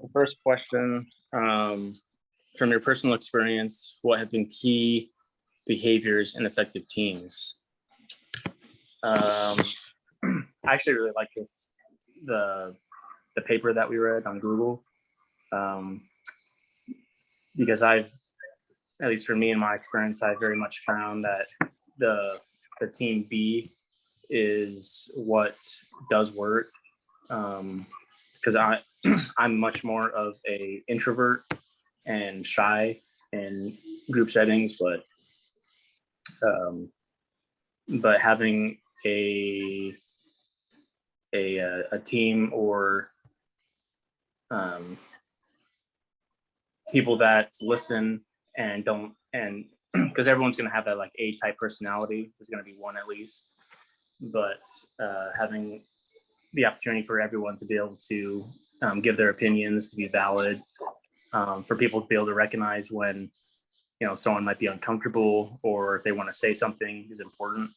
The first question, from your personal experience, what have been key behaviors in effective teams? I actually really like the paper that we read on Google, because I've, at least for me in my experience, I very much found that the team B is what does work, because I'm much more of a introvert and shy in group settings, but having a team or people that listen and don't, and because everyone's going to have that like A type personality, there's going to be one at least, but having the opportunity for everyone to be able to give their opinions, to be valid, for people to be able to recognize when someone might be uncomfortable or if they want to say something is important.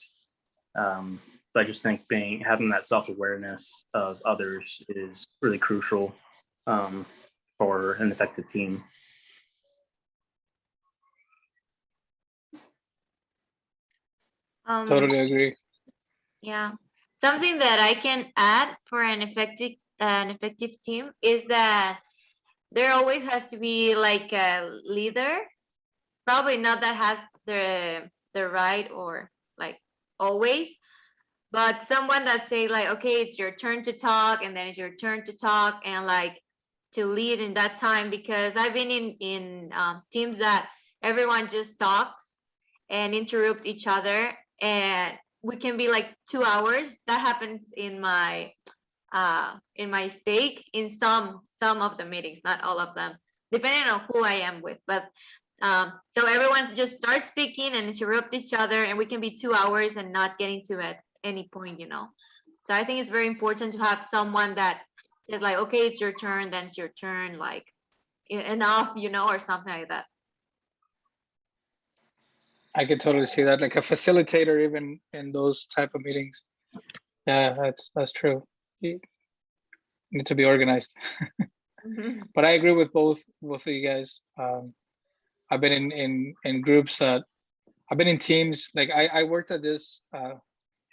So I just think having that self-awareness of others is really crucial for an effective team. Totally agree. Yeah, something that I can add for an effective team is that there always has to be like a leader, probably not that has the right or like always, but someone that say like, okay, it's your turn to talk, and then it's your turn to talk, and like to lead in that time, because I've been in teams that everyone just talks and interrupt each other, and we can be like 2 hours. That happens in my stake in some of the meetings, not all of them, depending on who I am with. But so everyone's just start speaking and interrupt each other, and we can be 2 hours and not getting to at any point. So I think it's very important to have someone that says like, okay, it's your turn, then it's your turn, like enough, or something like that. I can totally see that, like a facilitator, even in those type of meetings. Yeah, that's true. You need to be organized. But I agree with both of you guys. I've been in groups that I've been in teams. Like I worked at this.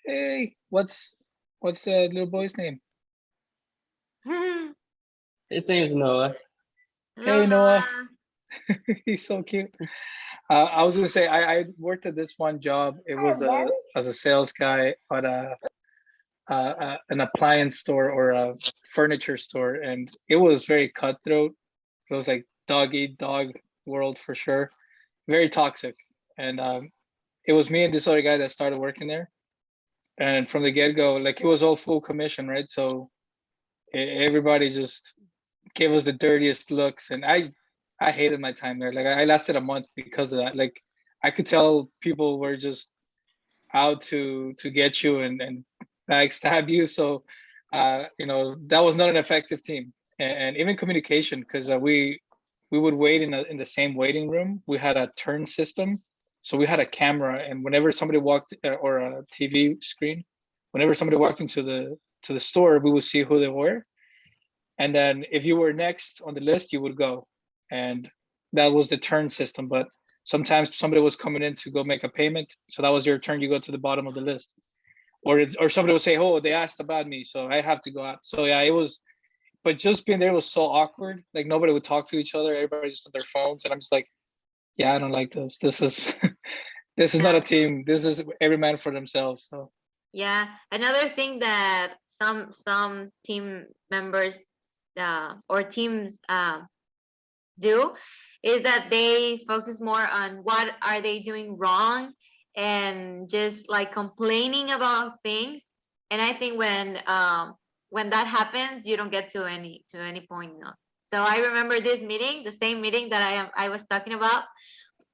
Hey, what's the little boy's name? His name is Noah. Hey, Noah. He's so cute. I was gonna say I worked at this one job. It was as a sales guy at an appliance store or a furniture store, and it was very cutthroat. It was like dog eat dog world for sure, very toxic. And it was me and this other guy that started working there, and from the get-go, like it was all full commission, right? So everybody just gave us the dirtiest looks, and I hated my time there. Like I lasted a month because of that. Like I could tell people were just out to get you and backstab you. So that was not an effective team. And even communication, because we would wait in the same waiting room. We had a turn system, so we had a camera, and whenever somebody walked or a TV screen, whenever somebody walked into the store, we would see who they were, and then if you were next on the list, you would go, and that was the turn system. But sometimes somebody was coming in to go make a payment, so that was your turn. You go to the bottom of the list, or somebody would say, "Oh, they asked about me, so I have to go out." So yeah, it was. But just being there was so awkward. Like nobody would talk to each other. Everybody just on their phones, and I'm just like, yeah, I don't like this. This is this is not a team. This is every man for themselves. So yeah, another thing that some team members or teams do is that they focus more on what are they doing wrong and just like complaining about things. And I think when that happens, you don't get to any point. So I remember this meeting, the same meeting that I was talking about,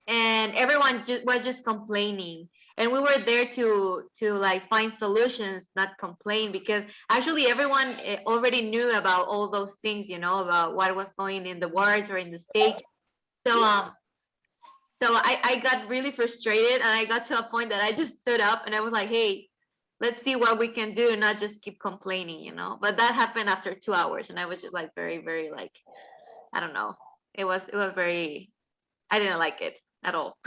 and everyone was just complaining, and we were there to like find solutions, not complain, because actually everyone already knew about all those things, about what was going in the wards or in the stake. So I got really frustrated, and I got to a point that I just stood up and I was like, hey, let's see what we can do, not just keep complaining, you know. But that happened after 2 hours, and I was just like very, very like, I don't know. It was very, I didn't like it at all.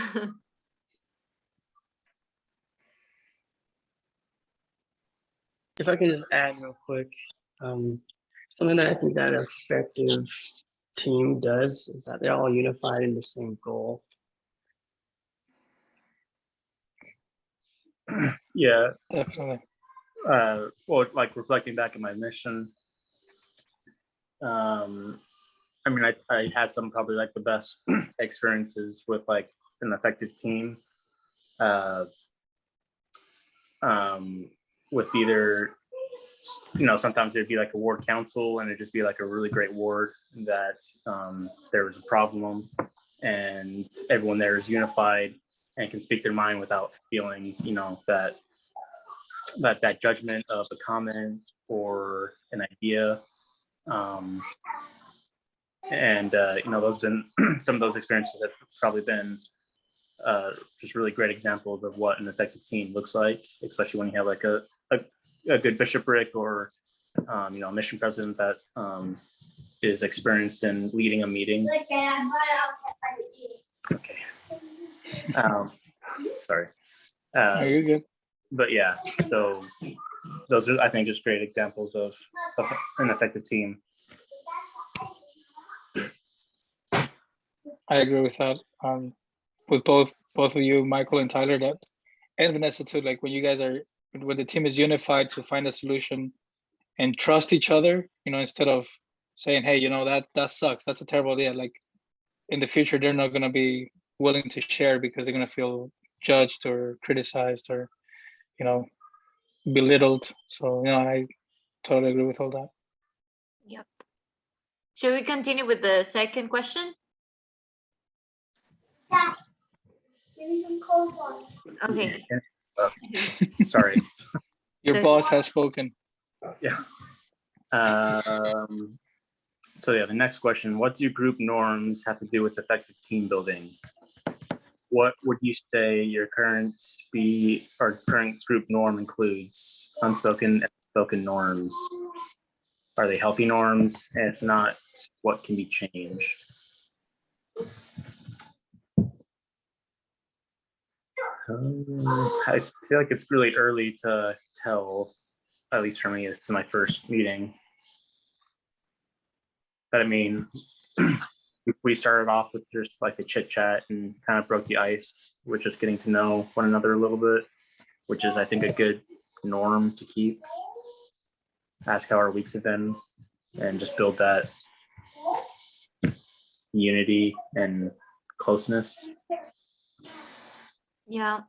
If I can just add real quick, something that I think that an effective team does is that they're all unified in the same goal. Yeah. Definitely. Well, like reflecting back on my mission, I mean, I had some probably like the best experiences with like an effective team, with either, you know, sometimes there'd be like a ward council and it'd just be like a really great ward that there was a problem and everyone there is unified and can speak their mind without feeling, you know, that judgment of a comment or an idea. You know, those been some of those experiences have probably been just really great examples of what an effective team looks like, especially when you have like a good bishopric or you know, a mission president that is experienced in leading a meeting. Okay. Sorry. Are you good? But yeah, so those are, I think, just great examples of an effective team. I agree with that. With both of you, Michael and Tyler, that, and Vanessa too. Like when you guys are, when the team is unified to find a solution and trust each other, you know, instead of saying, "Hey, you know, that sucks. That's a terrible idea." Like in the future, they're not going to be willing to share because they're going to feel judged or criticized or, you know, belittled. So, you know, I totally agree with all that. Yep. Should we continue with the second question? Give me some cold water. Okay. Sorry. Your The- boss has spoken. Yeah. So yeah, the next question: what do group norms have to do with effective team building? What would you say your current group norm includes? Unspoken and spoken norms. Are they healthy norms? And if not, what can be changed? I feel like it's really early to tell, at least for me. This is my first meeting. But I mean, we started off with just like a chit chat and kind of broke the ice with just getting to know one another a little bit, which is, I think, a good norm to keep. Ask how our weeks have been and just build that unity and closeness. Yeah,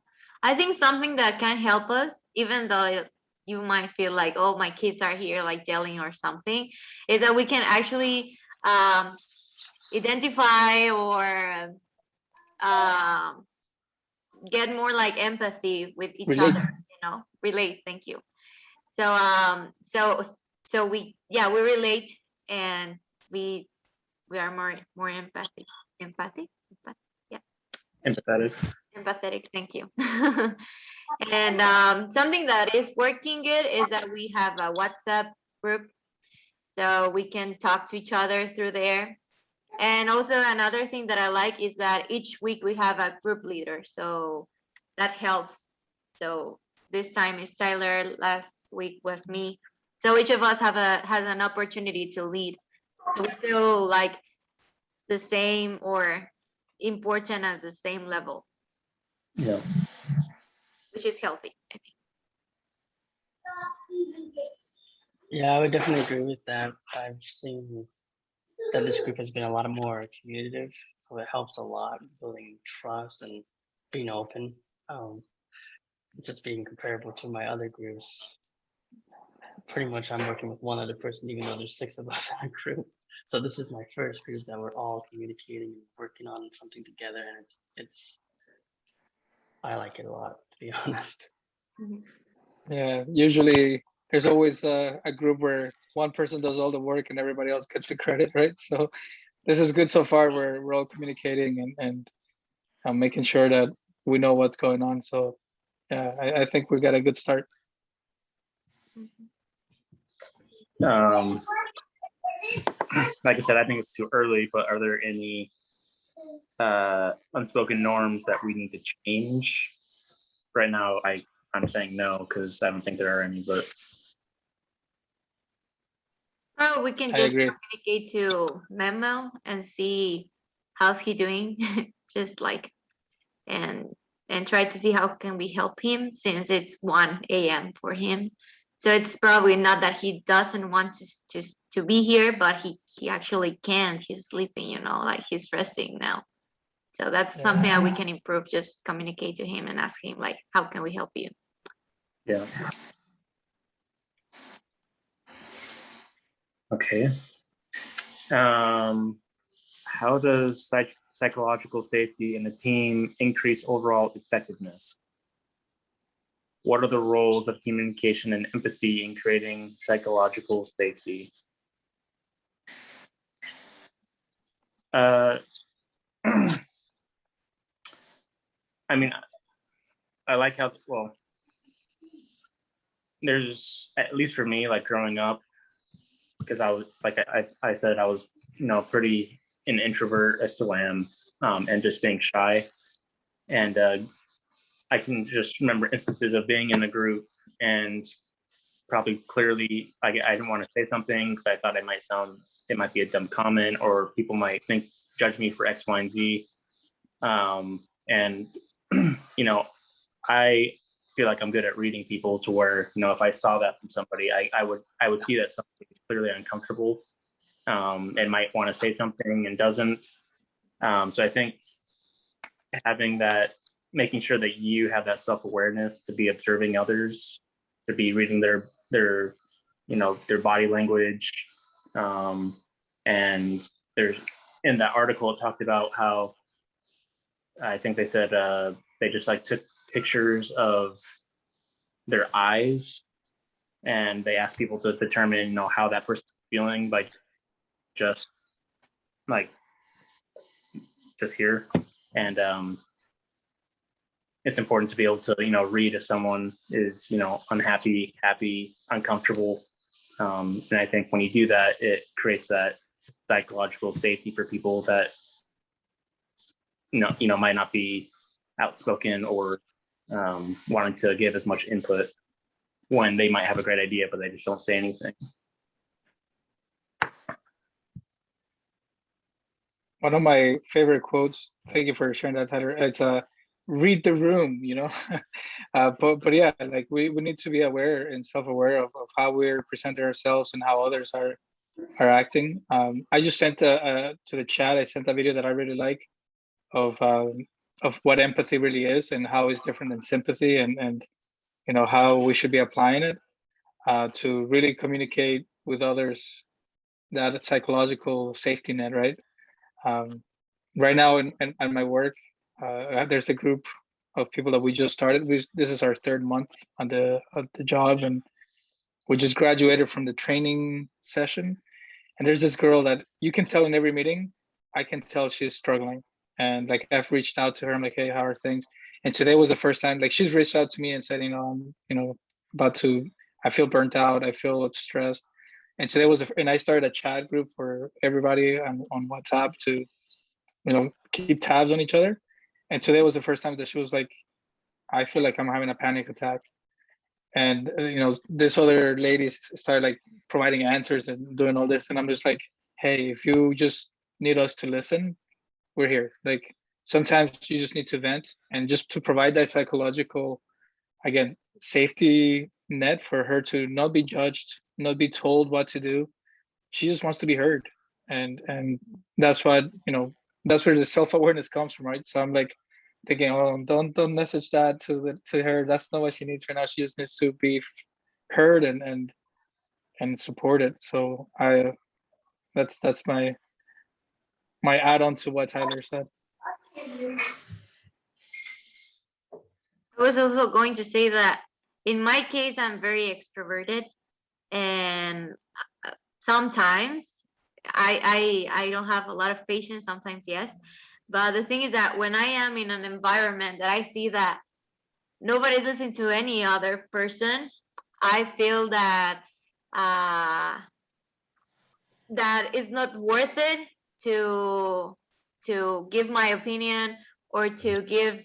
I think something that can help us, even though you might feel like, oh, my kids are here like yelling or something, is that we can actually identify or get more like empathy with each Relate. other, you know, relate. Thank you. So we relate, and we are more empathetic. Empathetic, thank you. And something that is working good is that we have a WhatsApp group, so we can talk to each other through there. And also another thing that I like is that each week we have a group leader, so that helps. So this time is Tyler, last week was me. So each of us has an opportunity to lead. So we feel like the same or important at the same level, Yeah. which is healthy, I think. Yeah, I would definitely agree with that. I've seen that this group has been a lot more communicative, so it helps a lot building trust and being open. Just being comparable to my other groups. Pretty much I'm working with one other person, even though there's 6 of us in a group. So this is my first group that we're all communicating and working on something together, and it's I like it a lot, to be honest. Yeah, usually there's always a group where one person does all the work and everybody else gets the credit, right? So this is good so far. We're all communicating and making sure that we know what's going on. So yeah, I think we got a good start. Like I said, I think it's too early, but are there any unspoken norms that we need to change? Right now, I'm saying no, because I don't think there are any, but Or we can I just agree. communicate to Memo and see how's he doing, just like, and try to see how can we help him since it's 1 a.m. for him. So it's probably not that he doesn't want to be here, but he actually can't. He's sleeping, like he's resting now. So that's Yeah. something that we can improve. Just communicate to him and ask him like, how can we help you? yeah. Okay. How does psychological safety in a team increase overall effectiveness? What are the roles of communication and empathy in creating psychological safety? I mean, I like how, well, there's, at least for me, like growing up, because I was, like I said, I was, pretty an introvert, I still am, and just being shy. And I can just remember instances of being in a group and probably clearly I didn't want to say something because I thought it might be a dumb comment, or people might judge me for X, Y, and Z. And I feel like I'm good at reading people to where, if I saw that from somebody, I would see that something is clearly uncomfortable, and might want to say something and doesn't. So I think making sure that you have that self-awareness to be observing others, to be reading their body language. And there's, in that article, it talked about how, I think they said, they just like took pictures of their eyes and they asked people to determine, how that person's feeling by just here. And it's important to be able to, read if someone is, unhappy, happy, uncomfortable. And I think when you do that, it creates that psychological safety for people that, might not be outspoken or wanting to give as much input when they might have a great idea, but they just don't say anything. One of my favorite quotes, thank you for sharing that, Tyler, it's read the room, but yeah, like we need to be aware and self-aware of how we're presenting ourselves and how others are acting. I just sent to the chat, I sent a video that I really like of what empathy really is and how it's different than sympathy, and how we should be applying it to really communicate with others, that psychological safety net, right? Right now in my work, there's a group of people that we just started. This is our 3rd month on the job, and we just graduated from the training session. And there's this girl that you can tell in every meeting, I can tell she's struggling. And like I've reached out to her, I'm like, hey, how are things? And today was the first time, like she's reached out to me and said, I'm, I feel burnt out, I feel stressed. And today and I started a chat group for everybody on WhatsApp to, keep tabs on each other. And today was the first time that she was like, I feel like I'm having a panic attack. And, this other lady started like providing answers and doing all this. And I'm just like, hey, if you just need us to listen, we're here. Like sometimes you just need to vent, and just to provide that psychological, again, safety net for her to not be judged, not be told what to do. She just wants to be heard. And that's what, that's where the self-awareness comes from, right? So I'm like thinking, oh, don't message that to her. That's not what she needs right now. She just needs to be heard and supported. So that's my add-on to what Tyler said. I was also going to say that in my case, I'm very extroverted, and sometimes I don't have a lot of patience. Sometimes, yes. But the thing is that when I am in an environment that I see that nobody's listening to any other person, I feel that that it's not worth it to give my opinion or to give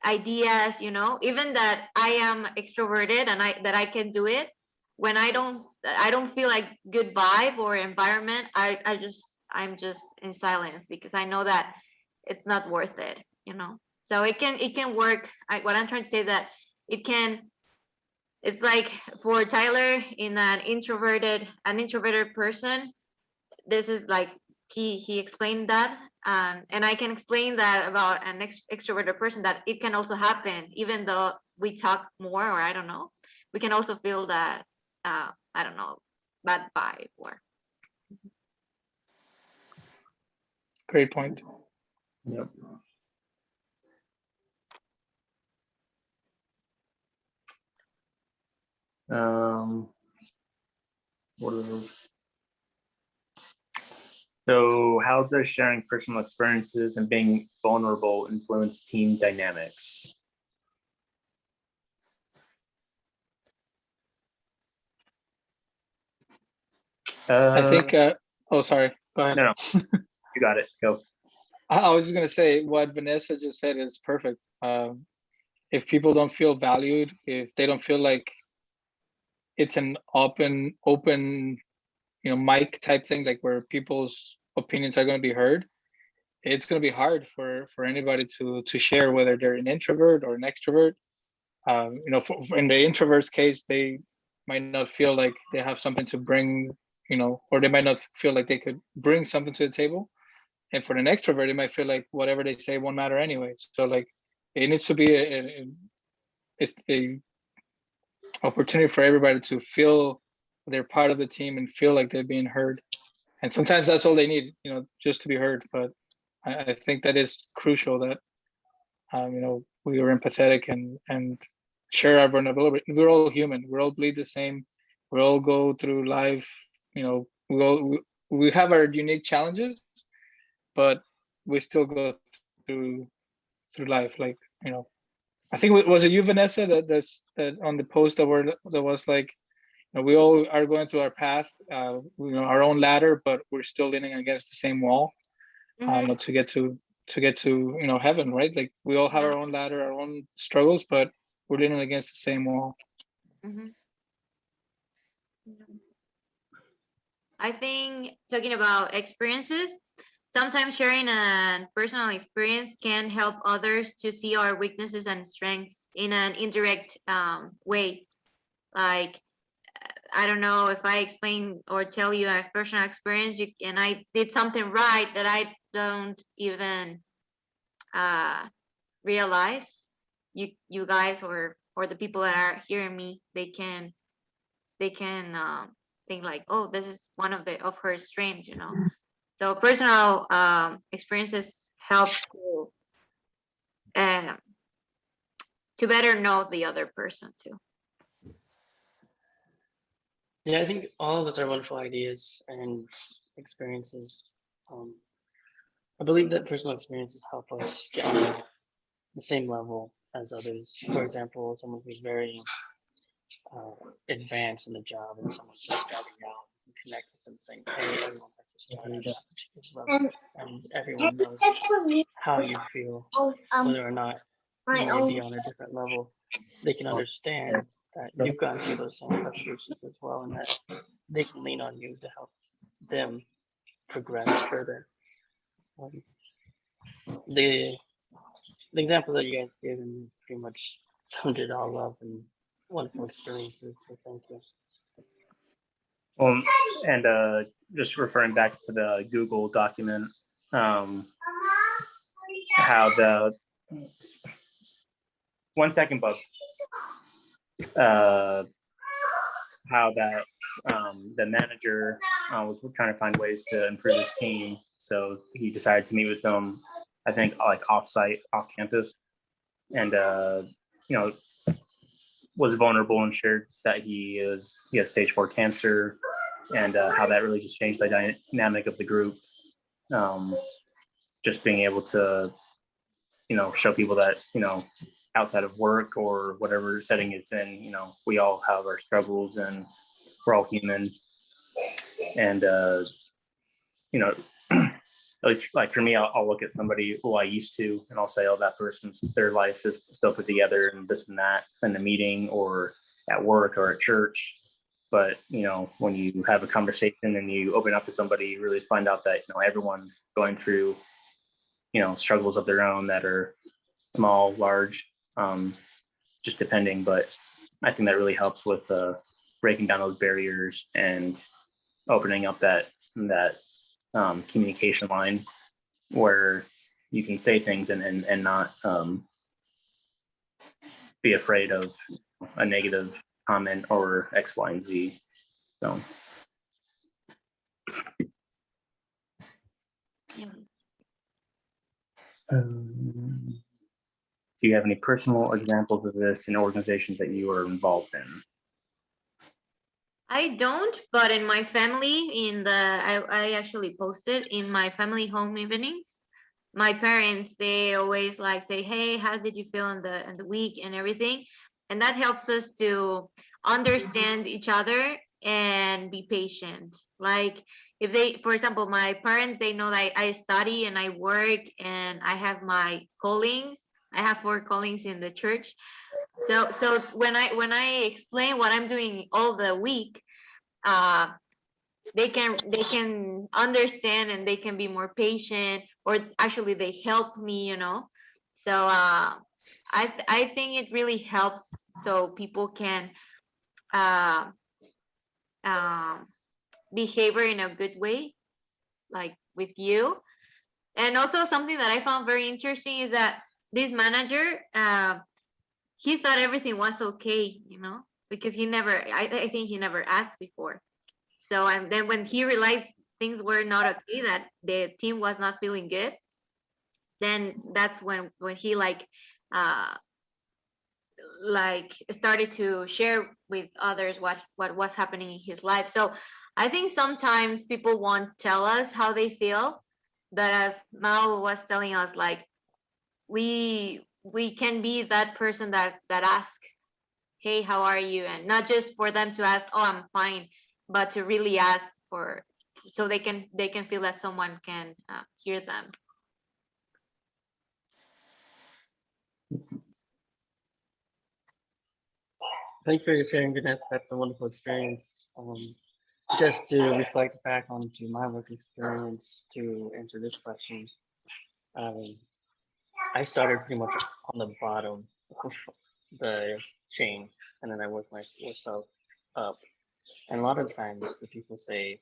ideas, you know, even that I am extroverted and I can do it. When I don't feel like good vibe or environment, I'm just in silence because I know that it's not worth it, you know. So it can work. What I'm trying to say that it can, it's like for Tyler in an introverted person, this is like he explained that, and I can explain that about an extroverted person, that it can also happen even though we talk more, or I don't know, we can also feel that I don't know, bad vibe or Great point. Yep. What are those? So how does sharing personal experiences and being vulnerable influence team dynamics? I think. Oh, sorry. Go ahead. No, you got it. Go. I was just gonna say what Vanessa just said is perfect. If people don't feel valued, if they don't feel like it's an open, mic type thing, like where people's opinions are going to be heard, it's going to be hard for anybody to share, whether they're an introvert or an extrovert. In the introvert's case, they might not feel like they have something to bring, or they might not feel like they could bring something to the table. And for an extrovert, it might feel like whatever they say won't matter anyway. So like, it needs to be a opportunity for everybody to feel they're part of the team and feel like they're being heard. And sometimes that's all they need, just to be heard. But I think that is crucial that we are empathetic and share our vulnerability. We're all human. We all bleed the same. We all go through life. We have our unique challenges, but we still go through life. Like, I think was it you, Vanessa, that on the post that was like, we all are going through our path, our own ladder, but we're still leaning against the same wall, to get to heaven, right? Like, we all have our own ladder, our own struggles, but we're leaning against the same wall. Mhm. I think talking about experiences, sometimes sharing a personal experience can help others to see our weaknesses and strengths in an indirect way. Like, I don't know, if I explain or tell you a personal experience, and I did something right that I don't even realize, you guys or the people that are hearing me, they can think like, oh, this is one of her strengths, So personal experiences help to better know the other person too. Yeah, I think all of those are wonderful ideas and experiences. I believe that personal experiences help us get on the same level as others. For example, someone who's very advanced in the job and someone just starting out and connect with them saying, hey, everyone has to start at this level, and everyone knows how you feel, whether or not you may be on a different level. They can understand that you've gone through those same frustrations as well, and that they can lean on you to help them progress further. The example that you guys gave pretty much summed it all up, and wonderful experiences. So thank you. And just referring back to the Google document, how the 1 second, Bub. How that the manager was trying to find ways to improve his team, so he decided to meet with them, I think, like off-site, off campus, and was vulnerable and shared that he has stage 4 cancer, and how that really just changed the dynamic of the group. Just being able to show people that outside of work or whatever setting it's in. You know, we all have our struggles and we're all human. And, you know, at least like for me, I'll look at somebody who I used to, and I'll say, oh, that person's, their life is still put together and this and that in the meeting or at work or at church. But, you know, when you have a conversation and you open up to somebody, you really find out that, you know, everyone's going through, you know, struggles of their own that are small, large, just depending. But I think that really helps with breaking down those barriers and opening up that communication line where you can say things and not be afraid of a negative comment or X, Y, and Z. So. Yeah. Do you have any personal examples of this in organizations that you are involved in? I don't, but in my family, I actually posted in my family home evenings. My parents, they always like say, hey, how did you feel in the week and everything? And that helps us to understand each other and be patient. Like if they, for example, my parents, they know that I study and I work and I have my callings. I have 4 callings in the church. So when I explain what I'm doing all the week, they can understand and they can be more patient, or actually they help me, you know. So I think it really helps so people can uh, behavior in a good way, like with you. And also something that I found very interesting is that this manager, he thought everything was okay, you know, because I think he never asked before. So and then when he realized things were not okay, that the team was not feeling good, then that's when he uh started to share with others what was happening in his life. So I think sometimes people won't tell us how they feel, but as Mao was telling us, like we can be that person that asks, hey, how are you? And not just for them to ask, oh, I'm fine, but to really ask for, so they can feel that someone can hear them. Thank you for sharing, Jeanette. That's a wonderful experience. Just to reflect back onto my work experience to answer this question, I started pretty much on the bottom of the chain, and then I worked myself up. And a lot of times, the people say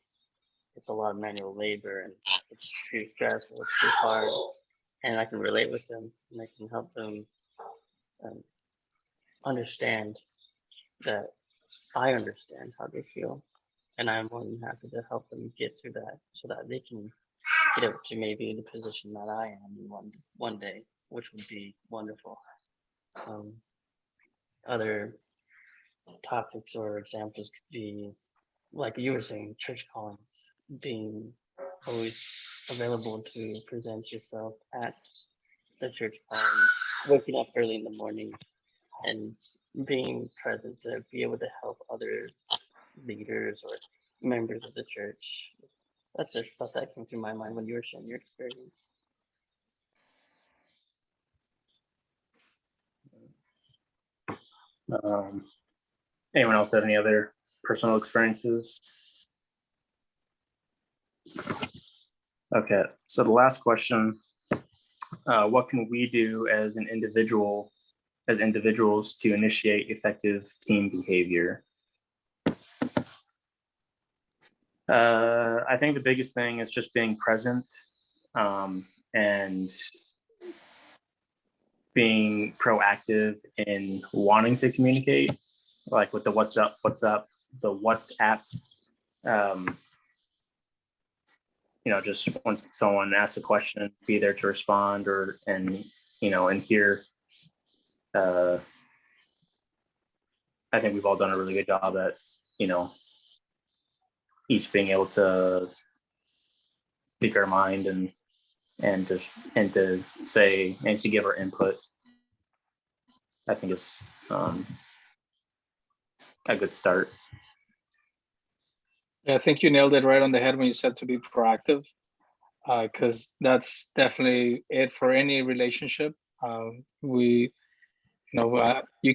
it's a lot of manual labor and it's too stressful, it's too hard, and I can relate with them, and I can help them understand that I understand how they feel, and I'm more than happy to help them get through that so that they can get up to maybe the position that I am one day, which would be wonderful. Other topics or examples could be, like you were saying, church callings, being always available to present yourself at the church calling, waking up early in the morning, and being present to be able to help other leaders or members of the church. That's just stuff that came through my mind when you were sharing your experience. Anyone else have any other personal experiences? Okay, so the last question, what can we do as individuals to initiate effective team behavior? I think the biggest thing is just being present and being proactive in wanting to communicate, like with the what's up, the WhatsApp. You know, just when someone asks a question, be there to respond, and here. I think we've all done a really good job at, each being able to speak our mind and to say and to give our input. I think is a good start. Yeah, I think you nailed it right on the head when you said to be proactive, because that's definitely it for any relationship. You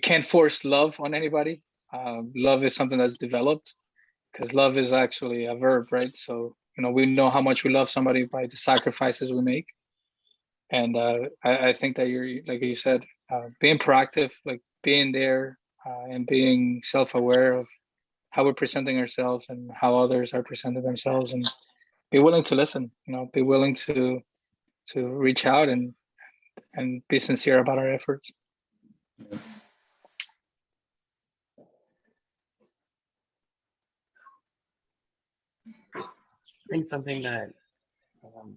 can't force love on anybody. Love is something that's developed, because love is actually a verb, right? So, we know how much we love somebody by the sacrifices we make. And I think that you're, like you said, being proactive, like being there, and being self-aware of how we're presenting ourselves and how others are presenting themselves, and be willing to listen, be willing to reach out and be sincere about our efforts. I think something that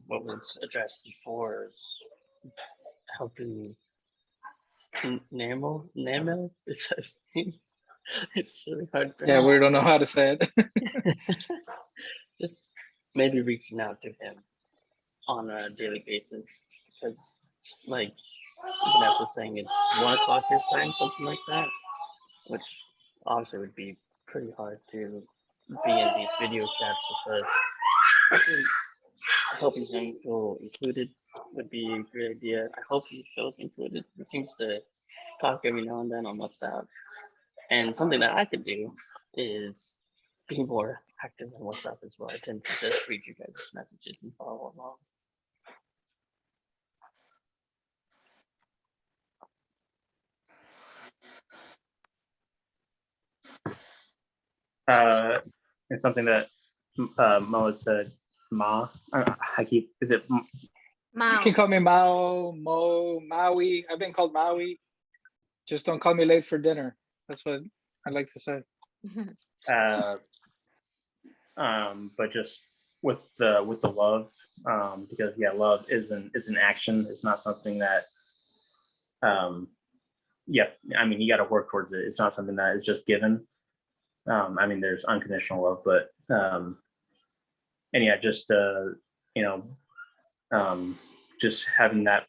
what was addressed before is helping Namo is his name. It's really hard to Yeah, we don't know how to say it. just maybe reaching out to him on a daily basis, because like Vanessa was saying, it's 1 o'clock his time, something like that, which obviously would be pretty hard to be in these video chats with us. I think helping him feel included would be a great idea. I hope he feels included. He seems to talk every now and then on WhatsApp. And something that I could do is be more active on WhatsApp as well. I tend to just read you guys' messages and follow along. It's something that Mo had said. Is it You Mao. can call me Mao, Mo, Maui. I've been called Maui. Just don't call me late for dinner. That's what I like to say. But just with the love, because love is an action. It's not something that you got to work towards it. It's not something that is just given. There's unconditional love, but just having that,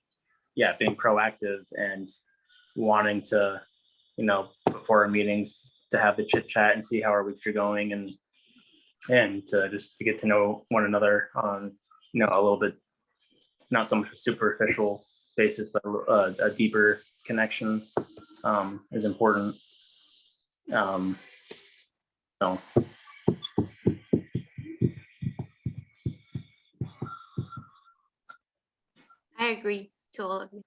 being proactive and wanting to, before our meetings, to have the chit chat and see how our weeks are going, and just to get to know one another on, a little bit, not so much a superficial basis, but a deeper connection is important. So. I agree to all of you.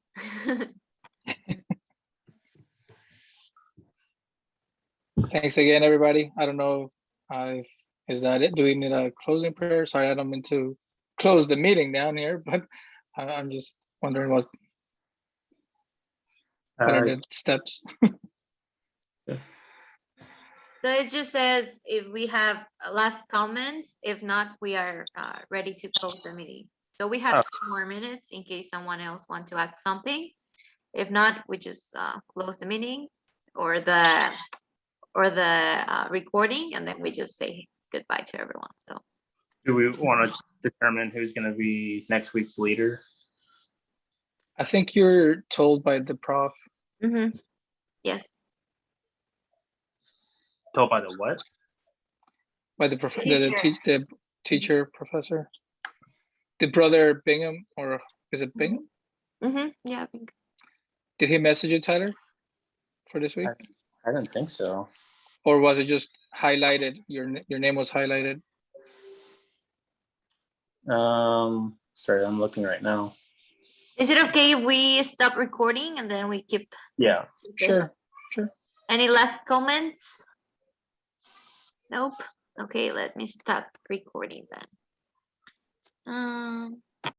Thanks again, everybody. I don't know, is that it? Do we need a closing prayer? Sorry, I don't mean to close the meeting down here, but I'm just wondering what are the steps? Yes. So it just says if we have last comments. If not, we are ready to close the meeting. So we have 2 more minutes in case someone else wants to add something. If not, we just close the meeting or the recording, and then we just say goodbye to everyone. So Do we want to determine who's going to be next week's leader? I think you're told by the prof. yes, Told by the what? By the the teacher, professor. The brother Bingham, or is it Bingham? yeah, I think. Did he message you, Tyler, for this week? I don't think so. Or was it just highlighted? Your name was highlighted. Sorry, I'm looking right now. Is it okay if we stop recording and then we keep? Yeah. Sure. Any last comments? Nope. Okay, let me stop recording then.